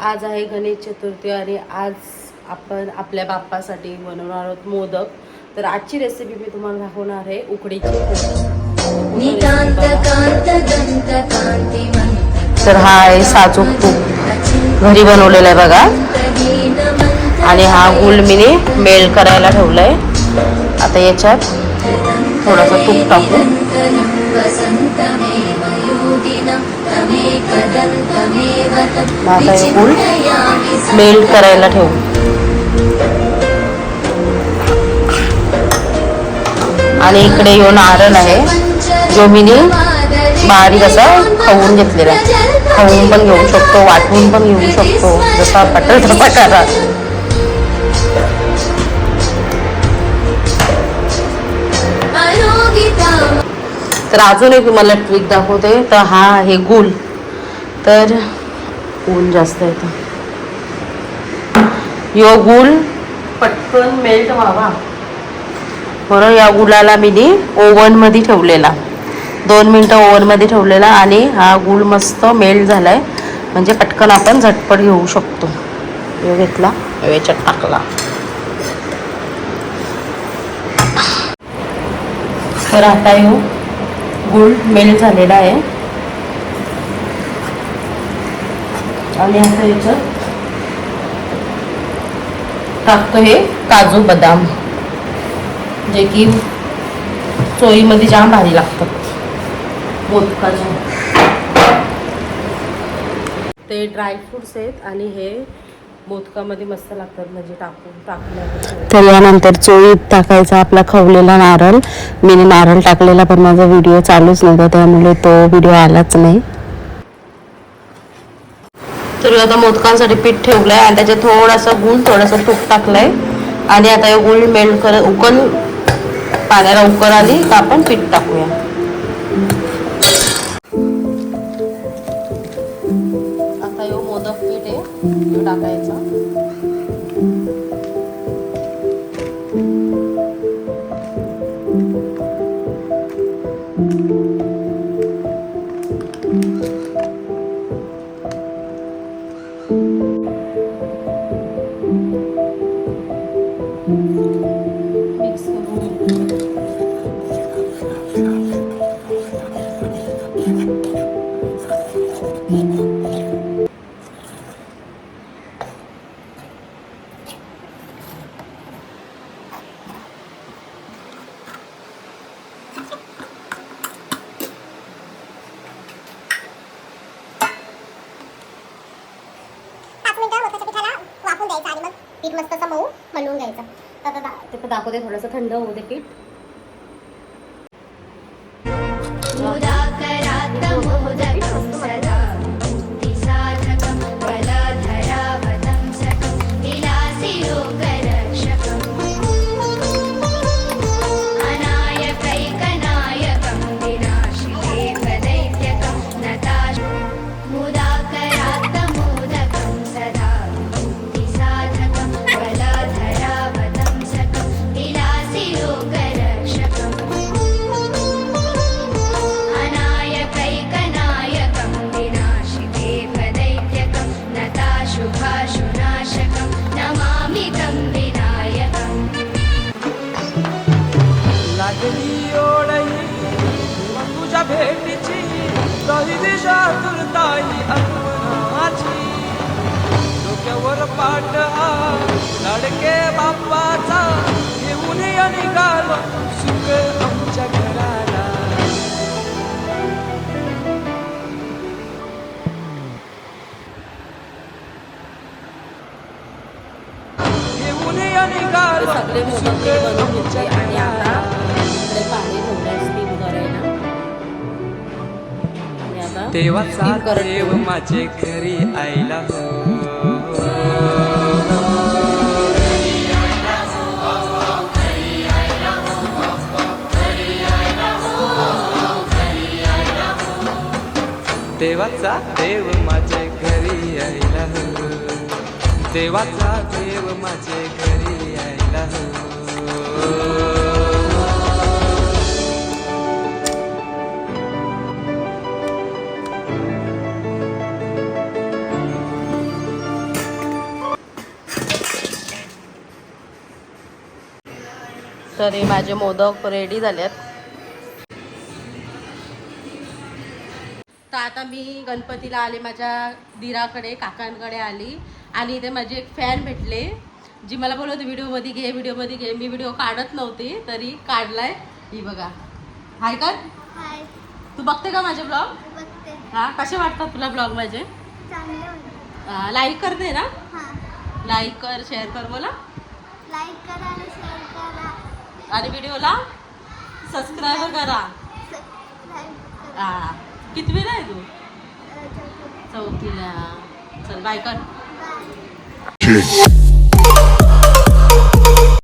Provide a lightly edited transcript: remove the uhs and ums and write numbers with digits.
आज आहे गणेश चतुर्थी आणि आज आपण आपल्या बाप्पासाठी बनवणार आहोत मोदक. तर आजची रेसिपी मी तुम्हाला दाखवणार आहे उकडीचे मोदक. तर हा आहे साजूक तूप घरी बनवलेला आहे बघा, आणि हा गुळ मिनी मेल्ट करायला ठेवलाय. आता याच्यात थोडासा तूप टाकू. आता हे गुळ मेल्ट करायला ठेवू. आणि इकडे येऊन नारळ आहे जो मी बारीक असा खवून घेतलेला आहे. खवून पण घेऊ शकतो, वाटून पण घेऊ शकतो, जसा पटेल तसा करा. तर अजून एक तुम्हाला ट्रिक दाखवते. तर हा आहे गुळ. तर ऊन जास्त येतं, यो गुळ पटकन मेल्ट व्हावा बरं. या गुळाला मी ओव्हनमध्ये ठेवलेला, 2 मिनटं ओव्हनमध्ये ठेवलेला, आणि हा गुळ मस्त मेल्ट झालाय. म्हणजे पटकन आपण झटपट घेऊ शकतो. यो घेतला, याच्यात टाकला. तर आता यो गुळ मेल्ट झालेला आहे. आणि आता याच्यात टाकतो हे काजू बदाम, जे की चोईमध्ये जाम भारी लागतात मोदकाचे. ते ड्रायफ्रुट्स आहेत आणि हे मोदकामध्ये मस्त लागतात, म्हणजे टाकलं. तर यानंतर चोळीत टाकायचा आपला खवलेला नारळ. मी नारळ टाकलेला, पण माझा व्हिडिओ चालूच नव्हता, त्यामुळे तो व्हिडिओ आलाच नाही. तर आता मोदकांसाठी पीठ ठेवलंय आणि त्याच्यात थोडासा गूळ, थोडासा तूप टाकलंय. आणि आता हे गूळ मेल्ट करत पाण्याला उकळ आली तर आपण पीठ टाकूया. आता हे मोदक पीठ आहे, हे टाकायचं. पीठ मस्त असं मऊ मळून घ्यायचं. तर दाखवते, थोडंसं थंड होऊ दे पीठ. तुझ्या भेटीची पहिली शातुरताई आठवणाची. डोक्यावर पाट लाडके बाप्पाचा घेऊन निघालो सुख आमच्या घराला. घेऊन निघालो सगळे मोदक बनवून घेतले. आणि आता पाणी ठेवलंय स्टीम करायला. देवाचा देव माझे घरी आईला हो. देवाचा देव माझे घरी आईला हो. देवाचा देव माझे घरी आईला हो. तर हे माझे मोदक रेडी झालेत. तर आता मी गणपतीला आले, माझ्या दिराकडे काकांकडे आली आणि इथे माझे एक फॅन भेटले जी मला बोलत होती व्हिडिओमध्ये घे व्हिडिओमध्ये घे. मी व्हिडिओ काढत नव्हती तरी काढलाय. ही बघा. हाय कर. हाय. तू बघते का माझे ब्लॉग? बघते. हा कसे वाटतात तुला ब्लॉग माझे? चांगले होते. लाईक करते ना? हां. लाईक कर शेअर कर बोला. लाईक करा आणि शेअर करा. आणि व्हिडिओला सबस्क्राईब करा. सबस्क्राईब करा. हा. कितवीला आहे तू? चौथी. चौथीला. चल बाय कर. बाय.